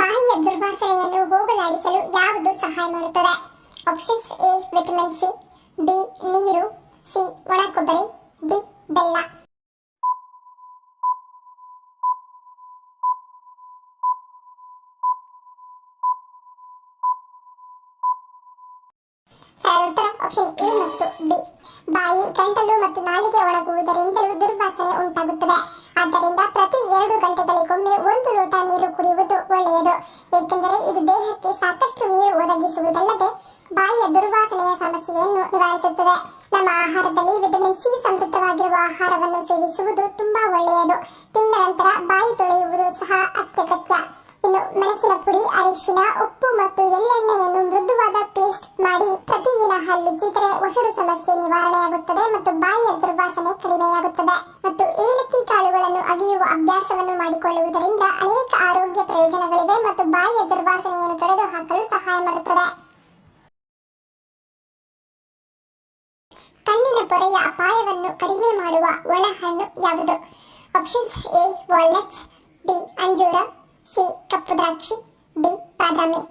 ಬಾಯಿಯ ದುರ್ವಾಸನೆಯನ್ನು ಹೋಗಲಾಡಿಸಲು ಯಾವುದು ಸಹಾಯ ಮಾಡುತ್ತದೆ? Options: A vitamin C, B ನೀರು, ಸಿ ಒಣ ಕೊಬ್ಬರಿ, ಡಿ ಬೆಲ್ಲ. ಉತ್ತರ ಆಪ್ಷನ್ ಎ ಮತ್ತು ಬಿ. ಬಾಯಿ, ಗಂಟಲು ಮತ್ತು ನಾಲಿಗೆ ಒಣಗುವುದರಿಂದಲೂ ದುರ್ವಾಸನೆ ಉಂಟಾಗುತ್ತದೆ. ಆದ್ದರಿಂದ ಪ್ರತಿ 2 ಗಂಟೆಗಳಿಗೊಮ್ಮೆ 1 ಲೋಟ ನೀರು ಕುಡಿಯುವುದು ಒಳ್ಳೆಯದು, ಏಕೆಂದರೆ ಇದು ದೇಹಕ್ಕೆ ಸಾಕಷ್ಟು ನೀರು ಒದಗಿಸುವುದಲ್ಲದೆ ಬಾಯಿಯ ದುರ್ವಾಸನೆಯ ಸಮಸ್ಯೆಯನ್ನು ನಿವಾರಿಸುತ್ತದೆ. ನಮ್ಮ ಆಹಾರದಲ್ಲಿ ವಿಟಮಿನ್ ಸಿ ಸಮೃದ್ಧವಾಗಿರುವ ಆಹಾರವನ್ನು ಸೇವಿಸುವುದು ತುಂಬಾ ಒಳ್ಳೆಯದು. ತಿಂದ ನಂತರ ಬಾಯಿ ತೊಳೆಯುವುದು ಸಹ ಅತ್ಯಗತ್ಯ. ಇನ್ನು ಮೆಣಸಿನ ಪುಡಿ, ಅರಿಶಿನ, ಉಪ್ಪು ಮತ್ತು ಎಳ್ಳೆಣ್ಣೆಯನ್ನು ಮೃದುವಾದ ಪೇಸ್ಟ್ ಮಾಡಿ ಪ್ರತಿದಿನ ಹಲ್ಲುಜ್ಜಿದರೆ ಒಸಡು ಸಮಸ್ಯೆ ನಿವಾರಣೆಯಾಗುತ್ತದೆ ಮತ್ತು ಬಾಯಿಯ ದುರ್ವಾಸನೆ ಕಡಿಮೆಯಾಗುತ್ತದೆ. ಮತ್ತು ಏಲಕ್ಕಿ ಕಾಳುಗಳನ್ನು ಅಗಿಯುವ ಅಭ್ಯಾಸವನ್ನು ಮಾಡಿಕೊಳ್ಳುವುದರಿಂದ ಅನೇಕ ಆರೋಗ್ಯ ಪ್ರಯೋಜನಗಳಿವೆ ಮತ್ತು ಬಾಯಿಯ ದುರ್ವಾಸನೆಯನ್ನು ತೊಡೆದುಹಾಕಲು ಸಹಾಯ ಮಾಡುತ್ತದೆ. ಕಣ್ಣಿನ ಪೊರೆಯ ಅಪಾಯವನ್ನು ಕಡಿಮೆ ಮಾಡುವ ಒಣ ಹಣ್ಣು ಯಾವುದು? ಆಪ್ಷನ್ಸ್: ಎ ವಾಲ್ನಟ್ಸ್, ಬಿ ಅಂಜೂರ, ಸಿ ಕಪ್ಪು ದ್ರಾಕ್ಷಿ, ಡಿ ಬಾದಾಮಿ.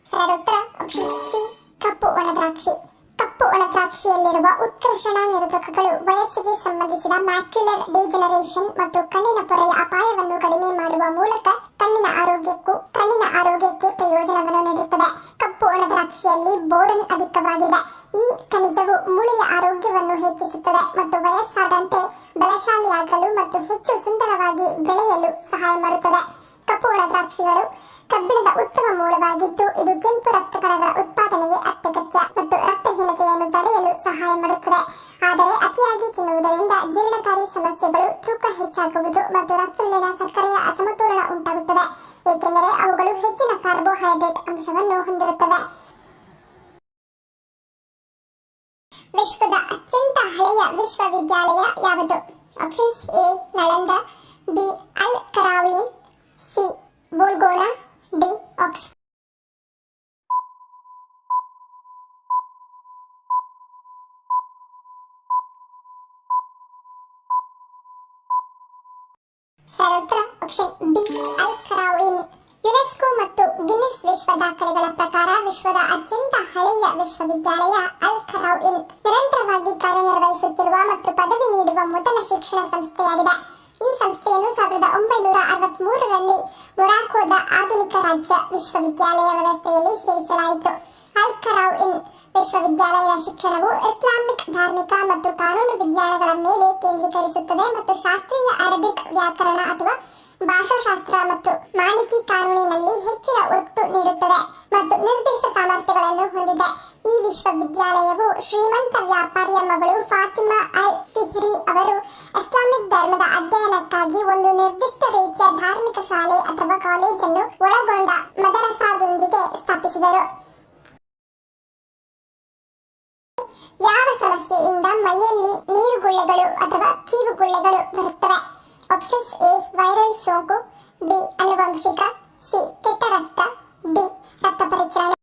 ಸರಿಯಾದ ಉತ್ತರ ಆಪ್ಷನ್ ಸಿ ಕಪ್ಪು ಒಣದ್ರಾಕ್ಷಿ. ಕಪ್ಪು ಒಣದ್ರಾಕ್ಷಿಯಲ್ಲಿರುವ ಉತ್ಕರ್ಷಣ ನಿರೋಧಕಗಳು ವಯಸ್ಸಿಗೆ ಸಂಬಂಧಿಸಿದ ಮ್ಯಾಕ್ಯುಲರ್ ಡಿಜೆನರೇಷನ್ ಮತ್ತು ಕಣ್ಣಿನ ಪೊರೆಯ ಅಪಾಯವನ್ನು ಕಡಿಮೆ ಮಾಡುವ ಮೂಲಕ ಕಣ್ಣಿನ ಆರೋಗ್ಯಕ್ಕೆ ಪ್ರಯೋಜನವನ್ನು ನೀಡುತ್ತದೆ. ಕಪ್ಪು ಒಣದ್ರಾಕ್ಷಿಯಲ್ಲಿ ಬೋರನ್ ಅಧಿಕವಾಗಿದೆ. ಈ ಖನಿಜವು ಮೂಳೆಯ ಆರೋಗ್ಯವನ್ನು ಹೆಚ್ಚಿಸುತ್ತದೆ ಮತ್ತು ವಯಸ್ಸಾದಂತೆ ಬಲಶಾಲಿಯಾಗಲು ಮತ್ತು ಹೆಚ್ಚು ಸುಂದರವಾಗಿ ಬೆಳೆಯಲು ಸಹಾಯ ಮಾಡುತ್ತದೆ. ಕಪ್ಪು ಒಣದ್ರಾಕ್ಷಿಗಳು ಕಬ್ಬಿಣದ ಉತ್ತಮ ಮೂಲವಾಗಿದ್ದು, ಇದು ಕೆಂಪು ರಕ್ತ ಕಣಗಳ ಉತ್ಪಾದನೆಗೆ ಅತ್ಯಗತ್ಯ ಮತ್ತು ರಕ್ತಹೀನತೆಯನ್ನು ತಡೆಯಲು ಸಹಾಯ ಮಾಡುತ್ತದೆ. ಆದರೆ ಅತಿಯಾಗಿ ತಿನ್ನುವುದರಿಂದ ಜೀರ್ಣಕಾರಿ ಸಮಸ್ಯೆಗಳು, ತೂಕ ಹೆಚ್ಚಾಗುವುದು ಮತ್ತು ರಕ್ತದಲ್ಲಿನ ಸಕ್ಕರೆಯ ಅಸಮತೋಲನ ಉಂಟಾಗುತ್ತದೆ, ಏಕೆಂದರೆ ಅವುಗಳು ಹೆಚ್ಚಿನ ಕಾರ್ಬೋಹೈಡ್ರೇಟ್ ಅಂಶವನ್ನು ಹೊಂದಿರುತ್ತವೆ. ವಿಶ್ವದ ಅತ್ಯಂತ ಹಳೆಯ ವಿಶ್ವವಿದ್ಯಾಲಯ ಯಾವುದು? ಆಪ್ಷನ್ಸ್: ಎ ನಳಂದ, ಬಿ ಅಲ್ ಕರಾವಿನ್, ಸಿ ಬೋಲ್ಗೋನಾ, ಡಿ ಆಕ್ಸ್. ಉತ್ತರ ಆಪ್ಷನ್ ಬಿ ಅಲ್ ಕರಾವಿನ್. ಯುನೆಸ್ಕೋ ಮತ್ತು ಗಿನ್ನಿಸ್ ವಿಶ್ವ ದಾಖಲೆಗಳ ಪ್ರಕಾರ ವಿಶ್ವದ ಅತ್ಯಂತ ಹಳೆಯ ವಿಶ್ವವಿದ್ಯಾಲಯ ಅಲ್ ಕರಾವಿನ್ ನಿರಂತರವಾಗಿ ಕಾರ್ಯನಿರ್ವಹಿಸುತ್ತಿರುವ ಮತ್ತು ಪದವಿ ನೀಡುವ ಮೊದಲ ಶಿಕ್ಷಣ ಸಂಸ್ಥೆಯಾಗಿದೆ. ಈ ಸಂಸ್ಥೆಯನ್ನು 1963ರಲ್ಲಿ ಮೊರಾಕೋದ ಆಧುನಿಕ ರಾಜ್ಯ ವಿಶ್ವವಿದ್ಯಾಲಯ ವ್ಯವಸ್ಥೆಯಲ್ಲಿ ಸೇರಿಸಲಾಯಿತು. ಅಲ್ ಕರಾವಿನ್ ವಿಶ್ವವಿದ್ಯಾಲಯದ ಶಿಕ್ಷಣವು ಇಸ್ಲಾಮಿಕ್, ಧಾರ್ಮಿಕ ಮತ್ತು ಕಾನೂನು ವಿಜ್ಞಾನಗಳ ಮೇಲೆ ಕೇಂದ್ರೀಕರಿಸುತ್ತದೆ ಮತ್ತು ಶಾಸ್ತ್ರೀಯ ಅರಬಿಕ್ ವ್ಯಾಕರಣ ಅಥವಾ ಭಾಷಾಶಾಸ್ತ್ರ ಮತ್ತು ಮಾಲಿಕಿ ಕಾನೂನಿನಲ್ಲಿ ಹೆಚ್ಚಿನ ಒತ್ತು ನೀಡುತ್ತದೆ ಮತ್ತು ನಿರ್ದಿಷ್ಟ ಸಾಮರ್ಥ್ಯಗಳನ್ನು ಹೊಂದಿದೆ. ಈ ವಿಶ್ವವಿದ್ಯಾಲಯವು ಶ್ರೀಮಂತ ವ್ಯಾಪಾರಿಯ ಮಗಳು ಫಾತಿಮಾ ಅಲ್ ಫಿಹ್ರಿ ಅವರು ಇಸ್ಲಾಮಿಕ್ ಧರ್ಮದ ಅಧ್ಯಯನಕ್ಕಾಗಿ ಒಂದು ನಿರ್ದಿಷ್ಟ ರೀತಿಯ ಧಾರ್ಮಿಕ ಶಾಲೆ ಅಥವಾ ಕಾಲೇಜನ್ನು ಒಳಗೊಂಡ ಮದರಸಾದೊಂದಿಗೆ ಸ್ಥಾಪಿಸಿದರು. ಯಾವ ಸಮಸ್ಯೆಯಿಂದ ಮೈಯಲ್ಲಿ ನೀರುಗುಳ್ಳೆಗಳು ಅಥವಾ ಕೀವುಗುಳ್ಳೆಗಳು ಬರುತ್ತವೆ? ಆಪ್ಷನ್ಸ್: ಎ ವೈರಲ್ ಸೋಂಕು, ಬಿ ಆನುವಂಶಿಕ, ಸಿ ಕೆಟ್ಟ ರಕ್ತ, ಡಿ ರಕ್ತ ಪರಿಚಲನೆ.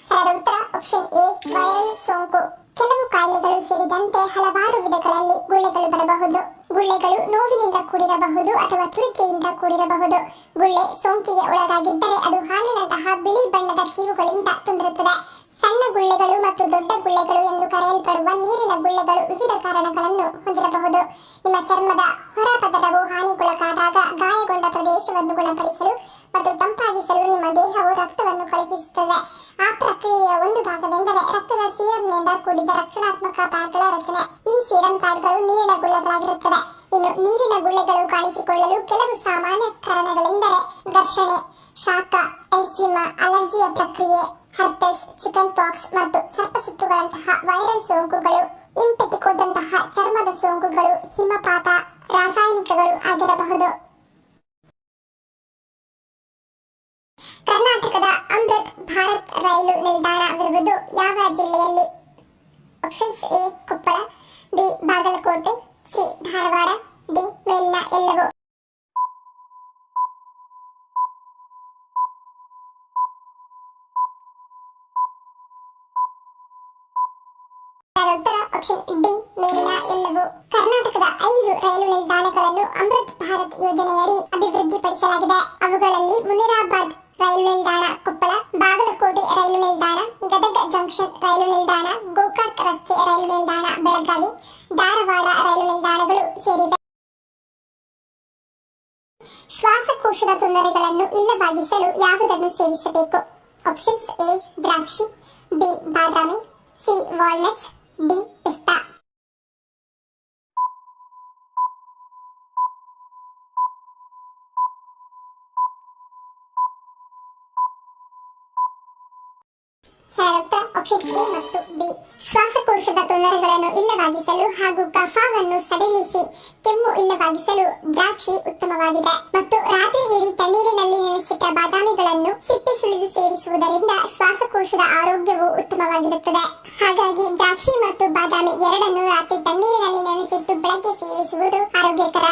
ಸರಿಯಾದ ಉತ್ತರ ಆಪ್ಷನ್ ಎ ವೈರಲ್ ಸೋಂಕು. ಕೆಲವು ಕಾಯಿಲೆಗಳು ಸೇರಿದಂತೆ ಹಲವಾರು ವಿಧಗಳಲ್ಲಿ ಗುಳ್ಳೆಗಳು ಬರಬಹುದು. ಗುಳ್ಳೆಗಳು ನೋವಿನಿಂದ ಕೂಡಿರಬಹುದು ಅಥವಾ ತುರಿಕೆಯಿಂದ ಕೂಡಿರಬಹುದು. ಗುಳ್ಳೆ ಸೋಂಕಿಗೆ ಒಳಗಾಗಿದ್ದರೆ ಅದು ಹಾಲಿನಂತಹ ಬಿಳಿ ಬಣ್ಣದ ಕೀವುಗಳಿಂದ ತುಂಬಿರುತ್ತದೆ. ಸಣ್ಣ ಗುಳ್ಳೆಗಳು ಮತ್ತು ದೊಡ್ಡ ಗುಳ್ಳೆಗಳು ಎಂದು ಕರೆಯಲ್ಪಡುವ ನೀರಿನ ಗುಳ್ಳೆಗಳು ವಿವಿಧ ಕಾರಣಗಳನ್ನು ಹೊಂದಿರಬಹುದು. ನಿಮ್ಮ ಚರ್ಮದ ಹೊರಪದರವು ಹಾನಿಗೊಳಗಾದಾಗ ಗಾಯಗೊಂಡ ಪ್ರದೇಶವನ್ನು ಗುಣಪಡಿಸಲು ಮತ್ತು ತಂಪಾಗಿಸಲು ನಿಮ್ಮ ದೇಹವು ರಕ್ತವನ್ನು ಕಳುಹಿಸುತ್ತದೆ. ಆ ಪ್ರಕ್ರಿಯೆಯ ಒಂದು ಭಾಗವೆಂದರೆ ರಕ್ತದ ಸೀರಂನಿಂದ ಕೂಡಿದ ರಕ್ಷಣಾತ್ಮಕ ಪ್ಯಾಡ್ಗಳ ರಚನೆ. ಈ ಸೀರಂ ಪ್ಯಾಡ್ಗಳು ನೀರಿನ ಗುಳ್ಳೆಗಳಾಗಿರುತ್ತವೆ. ಇನ್ನು ನೀರಿನ ಗುಳ್ಳೆಗಳು ಕಾಣಿಸಿಕೊಳ್ಳಲು ಕೆಲವು ಸಾಮಾನ್ಯ ಕಾರಣಗಳೆಂದರೆ ಘರ್ಷಣೆ, ಶಾಖ, ಎಸ್ಜಿಮಾ, ಅಲರ್ಜಿಯ ಪ್ರಕ್ರಿಯೆ, ಹರ್ಪೆಸ್, ಚಿಕನ್ ಪಾಕ್ಸ್ ಮತ್ತು ಸರ್ಪಸುತ್ತುಗಳಂತಹ ವೈರಲ್ ಸೋಂಕುಗಳು, ಇಂಪೆಟಿಕೋದಂತಹ ಚರ್ಮದ ಸೋಂಕುಗಳು, ಹಿಮಪಾತ, ರಾಸಾಯನಿಕಗಳು ಆಗಿರಬಹುದು. ಕರ್ನಾಟಕದ ಅಮೃತ್ ಭಾರತ್ ರೈಲು ನಿಲ್ದಾಣವಿರುವುದು ಯಾವ ಜಿಲ್ಲೆಯಲ್ಲಿ? Options: A Koppal, B Bagalkote, C Dharwad, D ಮೇಲಿನ ಎಲ್ಲವೂ. ಉತ್ತರ ಆಪ್ಷನ್ ಡಿ ಮೇಲಿನ ಎಲ್ಲವೂ. ಕರ್ನಾಟಕದ 5 ರೈಲು ನಿಲ್ದಾಣಗಳನ್ನು ಅಮೃತ್ ಭಾರತ್ ಯೋಜನೆಯಡಿ ಅಭಿವೃದ್ಧಿಪಡಿಸಲಾಗಿದೆ. ಅವುಗಳಲ್ಲಿ ಮುನಿರಾಬಾದ್ ರೈಲು ನಿಲ್ದಾಣ ಕೊಪ್ಪಳ, ಬಾಗಲಕೋಟೆ ರೈಲು ನಿಲ್ದಾಣ, ಗದಗ ಜಂಕ್ಷನ್ ರೈಲು ನಿಲ್ದಾಣ, ಗೋಕಾಕ್ ರಸ್ತೆ ರೈಲು ನಿಲ್ದಾಣ ಬೆಳಗಾವಿ, ಧಾರವಾಡ ರೈಲು ನಿಲ್ದಾಣಗಳು ಸೇರಿವೆ. ಶ್ವಾಸಕೋಶದ ತೊಂದರೆಗಳನ್ನು ಇಲ್ಲವಾಗಿಸಲು ಯಾವುದನ್ನು ಸೇವಿಸಬೇಕು? ಆಪ್ಷನ್ಸ್ ಎ ದ್ರಾಕ್ಷಿ, ಬಿ ಬಾದಾಮಿ, ಸಿ ವಾಲ್ನಟ್ಸ್, ಡಿ ಪಿಸ್ತಾ. ಆಪ್ಷನ್ ಎ ಮತ್ತು ಬಿ. ಶ್ವಾಸಕೋಶದ ತೊಂದರೆಗಳನ್ನು ಇಲ್ಲವಾಗಿಸಲು ಹಾಗೂ ಕಫವನ್ನು ಸಡಿಲಿಸಿ ಕೆಮ್ಮು ಇಲ್ಲವಾಗಿಸಲು ದ್ರಾಕ್ಷಿ ಉತ್ತಮವಾಗಿದೆ. ಮತ್ತು ರಾತ್ರಿ ಇಡೀ ತಣ್ಣೀರಿನಲ್ಲಿ ನೆನೆಸಿಟ್ಟ ಬಾದಾಮಿಗಳನ್ನು ಸಿಪ್ಪೆ ಸುಲಿದು ಸೇವಿಸುವುದರಿಂದ ಶ್ವಾಸಕೋಶದ ಆರೋಗ್ಯವು ಉತ್ತಮವಾಗಿರುತ್ತದೆ. ಹಾಗಾಗಿ ದ್ರಾಕ್ಷಿ ಮತ್ತು ಬಾದಾಮಿ ಎರಡನ್ನು ರಾತ್ರಿ ತಣ್ಣೀರಿನಲ್ಲಿ ನೆನೆಸಿಟ್ಟು ಬೆಳಗ್ಗೆ ಸೇವಿಸುವುದು ಆರೋಗ್ಯಕರ.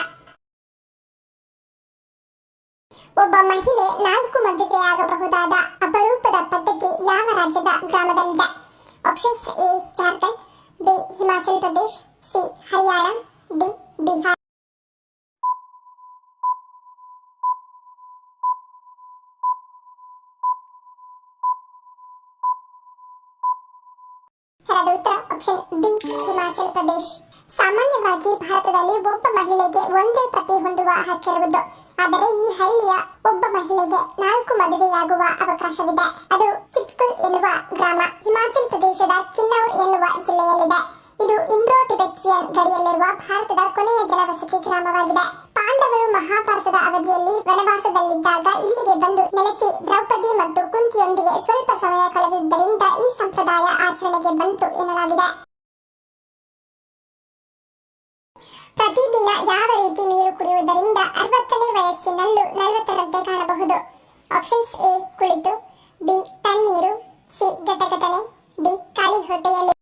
ಒಬ್ಬ ಮಹಿಳೆ 4 ಮದುವೆಯಾಗಬಹುದಾದ ಅಪರೂಪದ ಪದ್ಧತಿ ಯಾವ ರಾಜ್ಯದ ಗ್ರಾಮದಲ್ಲಿದೆ? Options A Jharkhand, B Himachal Pradesh, C Haryana, D Bihar. ಸರಿಯಾದ ಉತ್ತರ ಆಪ್ಷನ್ ಬಿ ಹಿಮಾಚಲ್ ಪ್ರದೇಶ್. ಸಾಮಾನ್ಯವಾಗಿ ಭಾರತದಲ್ಲಿ ಒಬ್ಬ ಮಹಿಳೆಗೆ ಒಂದೇ ಪತಿ ಹೊಂದುವ ಹಕ್ಕಿರುವುದು. ಆದರೆ ಈ ಹಳ್ಳಿಯ ಒಬ್ಬ ಮಹಿಳೆಗೆ 4 ಮದುವೆಯಾಗುವ ಅವಕಾಶವಿದೆ. ಅದು ಚಿತ್ಕುಲ್ ಎನ್ನುವ ಗ್ರಾಮ ಹಿಮಾಚಲ್ ಪ್ರದೇಶದ ಕಿನ್ನೌರ್ ಎನ್ನುವ ಜಿಲ್ಲೆಯಲ್ಲಿದೆ. ಇದು ಇಂಡೋ ಟಿಬೆಟಿಯನ್ ಗಡಿಯಲ್ಲಿರುವ ಭಾರತದ ಕೊನೆಯ ಜನವಸತಿ ಗ್ರಾಮವಾಗಿದೆ. ಪಾಂಡವರು ಮಹಾಭಾರತದ ಅವಧಿಯಲ್ಲಿ ವನವಾಸದಲ್ಲಿದ್ದಾಗ ಇಲ್ಲಿಗೆ ಬಂದು ನೆಲೆಸಿ ದ್ರೌಪದಿ ಮತ್ತು ಕುಂತಿಯೊಂದಿಗೆ ಸ್ವಲ್ಪ ಸಮಯ ಕಳೆದಿದ್ದರಿಂದ ಈ ಸಂಪ್ರದಾಯ ಆಚರಣೆಗೆ ಬಂತು ಎನ್ನಲಾಗಿದೆ. ಪ್ರತಿದಿನ ಯಾವ ರೀತಿ ನೀರು ಕುಡಿಯುವುದರಿಂದ 60ನೇ ವಯಸ್ಸಿನಲ್ಲೂ 40ರಂತೆ ಕಾಣಬಹುದು? ಆಪ್ಷನ್ಸ್ ಎ ಕುಳಿತು, ಬಿ ತಣ್ಣೀರು, ಸಿ ಘಟಘಟನೆ, ಡಿ ಖಾಲಿ ಹೊಟ್ಟೆಯಲ್ಲಿ.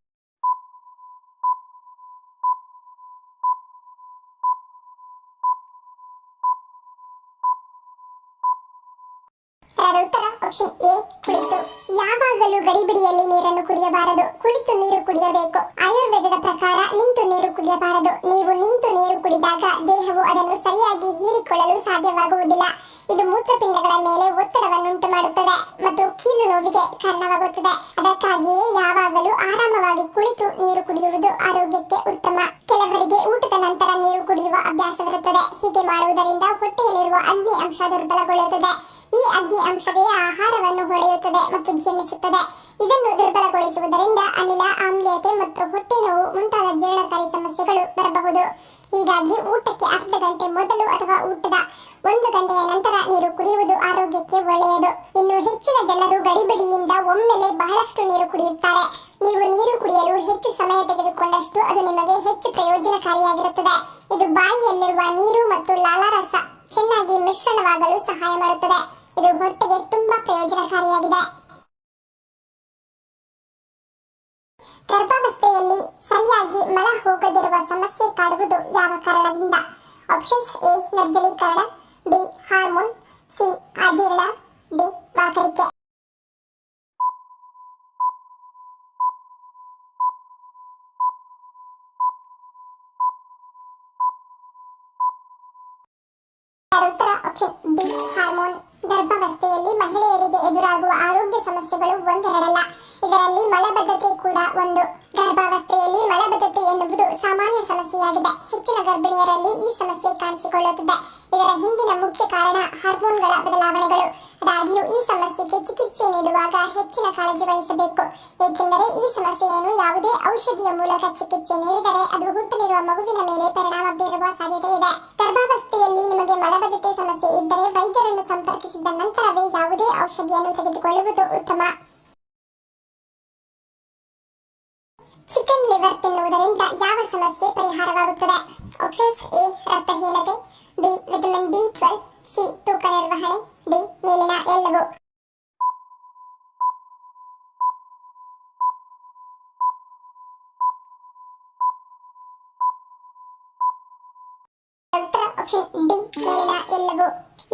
ಸರಿಯಾದ ಉತ್ತರ ಆಪ್ಷನ್ ಎ ಕುಳಿತು. ಯಾವಾಗಲೂ ಗಡಿಬಿಡಿಯಲ್ಲಿ ನೀರನ್ನು ಕುಡಿಯಬಾರದು, ಕುಳಿತು ನೀರು ಕುಡಿಯಬೇಕು. ಆಯುರ್ವೇದದ ಪ್ರಕಾರ ನಿಂತು ನೀರು ಕುಡಿಯಬಾರದು. ನೀವು ನಿಂತು ನೀರು ಕುಡಿದಾಗ ದೇಹವು ಅದನ್ನು ಸರಿಯಾಗಿ ಹೀರಿಕೊಳ್ಳಲು ಸಾಧ್ಯವಾಗುವುದಿಲ್ಲ. ಇದು ಮೂತ್ರಪಿಂಡಗಳ ಮೇಲೆ ಒತ್ತಡವನ್ನುಂಟು ಮಾಡುತ್ತದೆ ಮತ್ತು ಕೀಲು ನೋವಿಗೆ ಕಾರಣವಾಗುತ್ತದೆ. ಅದಕ್ಕಾಗಿಯೇ ಯಾವಾಗಲೂ ಆರಾಮವಾಗಿ ಕುಳಿತು ನೀರು ಕುಡಿಯುವುದು ಆರೋಗ್ಯಕ್ಕೆ ಉತ್ತಮ. ಕೆಲವರಿಗೆ ಊಟದ ನಂತರ ನೀರು ಕುಡಿಯುವ ಅಭ್ಯಾಸವಿರುತ್ತದೆ. ಹೀಗೆ ಮಾಡುವುದರಿಂದ ಹೊಟ್ಟೆಯಲ್ಲಿರುವ ಅಗ್ನಿ ಅಂಶ ದುರ್ಬಲಗೊಳ್ಳುತ್ತದೆ. ಈ ಅಗ್ನಿ ಅಂಶವೇ ಆಹಾರವನ್ನು ಹೊಡೆಯುತ್ತದೆ ಮತ್ತು ಜೀರ್ಣಿಸುತ್ತದೆ. ಇದನ್ನು ದುರ್ಬಲಗೊಳಿಸುವುದರಿಂದ ಅನಿಲ, ಆಮ್ಲೀಯತೆ ಮತ್ತು ಹೊಟ್ಟೆ ನೋವು ಮುಂತಾದ ಜೀರ್ಣಕಾರಿ ಸಮಸ್ಯೆಗಳು ಬರಬಹುದು. ಹೀಗಾಗಿ ಊಟಕ್ಕೆ ಅರ್ಧ ಗಂಟೆ ಮೊದಲು ಅಥವಾ ಊಟದ 1 ಗಂಟೆಯ ನಂತರ ನೀರು ಕುಡಿಯುವುದು ಆರೋಗ್ಯಕ್ಕೆ ಒಳ್ಳೆಯದು. ಇನ್ನು ಹೆಚ್ಚಿನ ಜನರು ಗಡಿಬಿಡಿಯಿಂದ ಒಮ್ಮೆಲೆ ಬಹಳಷ್ಟು ನೀರು ಕುಡಿಯುತ್ತಾರೆ. ನೀವು ನೀರು ಕುಡಿಯಲು ಹೆಚ್ಚು ಸಮಯ ತೆಗೆದುಕೊಂಡಷ್ಟು ಅದು ನಿಮಗೆ ಹೆಚ್ಚು ಪ್ರಯೋಜನಕಾರಿಯಾಗಿರುತ್ತದೆ. ಇದು ಬಾಯಿಯಲ್ಲಿರುವ ನೀರು ಮತ್ತು ಲಾಲಾರಸ ಚೆನ್ನಾಗಿ ಮಿಶ್ರಣವಾಗಲು ಸಹಾಯ ಮಾಡುತ್ತದೆ. ಇದು ಹೊಟ್ಟೆಗೆ ತುಂಬಾ ಪ್ರಯೋಜನಕಾರಿಯಾಗಿದೆ. ಗರ್ಭಾವಸ್ಥೆಯಲ್ಲಿ ಸರಿಯಾಗಿ ಮಲ ಹೋಗದಿರುವ ಸಮಸ್ಯೆ ಕಾಡುವುದು ಯಾವ ಕಾರಣದಿಂದ? ಆಪ್ಷನ್ಸ್ ಎ ನಿರ್ಜಲೀಕರಣ, ಬಿ ಹಾರ್ಮೋನ್, ಸಿ ಅಜೀರ್ಣ, ಡಿ ವಾಕರಿಕೆ. ಉತ್ತರ ಆಪ್ಷನ್ ಬಿ ಹಾರ್ಮೋನ್. ಗರ್ಭಾವಸ್ಥೆಯಲ್ಲಿ ಮಹಿಳೆಯರಿಗೆ ಎದುರಾಗುವ ಆರೋಗ್ಯ ಸಮಸ್ಯೆಗಳು ಒಂದೆರಡಲ್ಲ. ಇದರಲ್ಲಿ ಮಲಬದ್ಧತೆ ಕೂಡ ಒಂದು. ಗರ್ಭಾವಸ್ಥೆಯಲ್ಲಿ ಮಲಬದ್ಧತೆ ಎನ್ನುವುದು ಸಾಮಾನ್ಯ ಸಮಸ್ಯೆಯಾಗಿದೆ. ಹೆಚ್ಚಿನ ಗರ್ಭಿಣಿಯರಲ್ಲಿ ಈ ಸಮಸ್ಯೆ ಕಾಣಿಸಿಕೊಳ್ಳುತ್ತದೆ. ಇದರ ಹಿಂದಿನ ಮುಖ್ಯ ಕಾರಣ ಹಾರ್ಮೋನ್ಗಳ ಬದಲಾವಣೆಗಳು. ಆದಾಗ್ಯೂ ಈ ಸಮಸ್ಯೆಗೆ ಚಿಕಿತ್ಸೆ ನೀಡುವಾಗ ಹೆಚ್ಚಿನ ಕಾಳಜಿ ವಹಿಸಬೇಕು. ಏಕೆಂದರೆ ಈ ಸಮಸ್ಯೆಯನ್ನು ಯಾವುದೇ ಔಷಧಿಯ ಮೂಲಕ ಚಿಕಿತ್ಸೆ ನೀಡಿದರೆ ಅದು ಹುಟ್ಟಲಿರುವ ಮಗುವಿನ ಮೇಲೆ ಪರಿಣಾಮ ಬೀರುವ ಸಾಧ್ಯತೆ ಇದೆ. ಗರ್ಭಾವಸ್ಥೆಯಲ್ಲಿ ನಿಮಗೆ ಮಲಬದ್ಧತೆ ಸಮಸ್ಯೆ ಇದ್ದರೆ ವೈದ್ಯರನ್ನು ಸಂಪರ್ಕಿಸಿದ ನಂತರವೇ ಯಾವುದೇ ಔಷಧಿಯನ್ನು ತೆಗೆದುಕೊಳ್ಳುವುದು ಉತ್ತಮ. ಚಿಕನ್ ಲಿವರ್ ತಿನ್ನುವುದರಿಂದ ಯಾವ ಸಮಸ್ಯೆ ಪರಿಹಾರವಾಗುತ್ತದೆ? ಆಪ್ಷನ್ಸ್ ಎ ರಕ್ತಹೀನತೆ, ಬಿ ವಿಟಮಿನ್ ಬಿ12, ಸಿ ತೂಕ ನಿರ್ವಹಣೆ, ಡಿ ಮೇಲಿನ ಎಲ್ಲವೂ. ಆಪ್ಷನ್ ಡಿ ಮೇಲಿನ ಎಲ್ಲವೂ.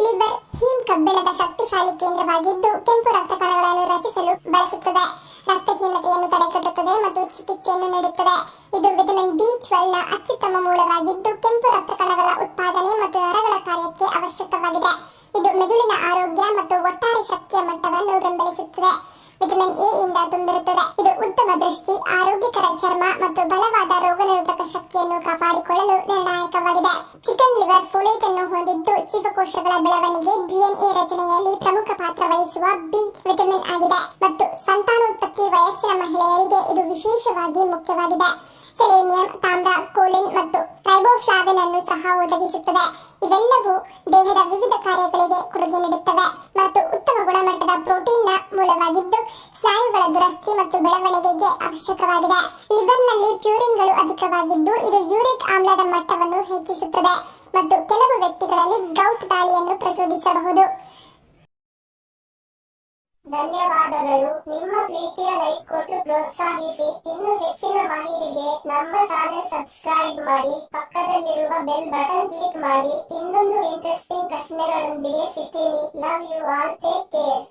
ಲಿವರ್ ಹೀಮ್ ಕಬ್ಬಿಣದ ಶಕ್ತಿಶಾಲಿ ಕೇಂದ್ರವಾಗಿದ್ದು ಕೆಂಪು ರಕ್ತ ಕಣಗಳನ್ನು ರಚಿಸಲು ಬಳಸುತ್ತದೆ. ರಕ್ತಹೀನತೆಯನ್ನು ತಡೆಗಟ್ಟುತ್ತದೆ ಮತ್ತು ಚಿಕಿತ್ಸೆಯನ್ನು ನೀಡುತ್ತದೆ. ಇದು ವಿಟಮಿನ್ ಬಿ12 ನ ಅತ್ಯುತ್ತಮ ಮೂಲವಾಗಿದ್ದು ಕೆಂಪು ರಕ್ತ ಕಣಗಳ ಉತ್ಪಾದನೆ ಮತ್ತು ನರಗಳ ಕಾರ್ಯಕ್ಕೆ ಅವಶ್ಯಕವಾಗಿದೆ. ಇದು ಮೆದುಳಿನ ಆರೋಗ್ಯ ಮತ್ತು ಒಟ್ಟಾರೆ ಶಕ್ತಿಯ ಮಟ್ಟವನ್ನು ಬೆಂಬಲಿಸುತ್ತದೆ. ವಿಟಮಿನ್ ಎ ಇಂದ ತುಂಬಿರುತ್ತದೆ. ಇದು ಉತ್ತಮ ದೃಷ್ಟಿ, ಆರೋಗ್ಯಕರ ಚರ್ಮ ಮತ್ತು ಬಲವಾದ ರೋಗನಿರೋಧಕ ಶಕ್ತಿಯನ್ನು ಕಾಪಾಡಿಕೊಳ್ಳಲು ನಿರ್ಣಾಯಕವಾಗಿದೆ. ಚಿಕನ್ ಲಿವರ್ ಫೋಲೇಟ್ ಅನ್ನು ಹೊಂದಿದ್ದು ಜೀವಕೋಶಗಳ ಬೆಳವಣಿಗೆ, ಡಿಎನ್ಎ ರಚನೆಯಲ್ಲಿ ಪ್ರಮುಖ ಪಾತ್ರ ವಹಿಸುವ ಬಿ ವಿಟಮಿನ್ ಆಗಿದೆ ಮತ್ತು ಸಂತಾನೋತ್ಪತ್ತಿ ವಯಸ್ಸಿನ ಮಹಿಳೆಯರಿಗೆ ಇದು ವಿಶೇಷವಾಗಿ ಮುಖ್ಯವಾಗಿದೆ. ಸೆಲೇನಿಯಂ, ತಾಮ್ರ, ಕೋಲಿನ್ ಮತ್ತು ರೈಬೋಫ್ಲಾವಿನ್ ಅನ್ನು ಸಹ ಒದಗಿಸುತ್ತದೆ. ಇವೆಲ್ಲವೂ ದೇಹದ ವಿವಿಧ ಕಾರ್ಯಗಳಿಗೆ ಕೊಡುಗೆ ನೀಡುತ್ತವೆ ಮತ್ತು ಉತ್ತಮ ಗುಣಮಟ್ಟದ ಪ್ರೋಟೀನ್ನ ಮೂಲವಾಗಿದ್ದು ಸ್ನಾಯುಗಳ ದುರಸ್ತಿ ಮತ್ತು ಬೆಳವಣಿಗೆಗೆ ಅವಶ್ಯಕವಾಗಿದೆ. ಲಿವರ್ನಲ್ಲಿ ಪ್ಯೂರಿನ್ಗಳು ಅಧಿಕವಾಗಿದ್ದು ಇದು ಯೂರಿಕ್ ಆಮ್ಲದ ಮಟ್ಟವನ್ನು ಹೆಚ್ಚಿಸುತ್ತದೆ ಮತ್ತು ಕೆಲವು ವ್ಯಕ್ತಿಗಳಲ್ಲಿ ಗೌಟ್ ದಾಳಿಯನ್ನು ಪ್ರಚೋದಿಸಬಹುದು. ಧನ್ಯವಾದಗಳು. ನಿಮ್ಮ ಪ್ರೀತಿಯ ಲೈಕ್ ಕೊಟ್ಟು ಪ್ರೋತ್ಸಾಹಿಸಿ. ಇನ್ನು ಹೆಚ್ಚಿನ ಮಾಹಿತಿಗೆ ನಮ್ಮ ಚಾನೆಲ್ ಸಬ್ಸ್ಕ್ರೈಬ್ ಮಾಡಿ, ಪಕ್ಕದಲ್ಲಿರುವ ಬೆಲ್ ಬಟನ್ ಕ್ಲಿಕ್ ಮಾಡಿ. ಇನ್ನೊಂದು ಇಂಟ್ರೆಸ್ಟಿಂಗ್ ಪ್ರಶ್ನೆಗಳೊಂದಿಗೆ ಸಿಗ್ತೀನಿ. Love you all, take care.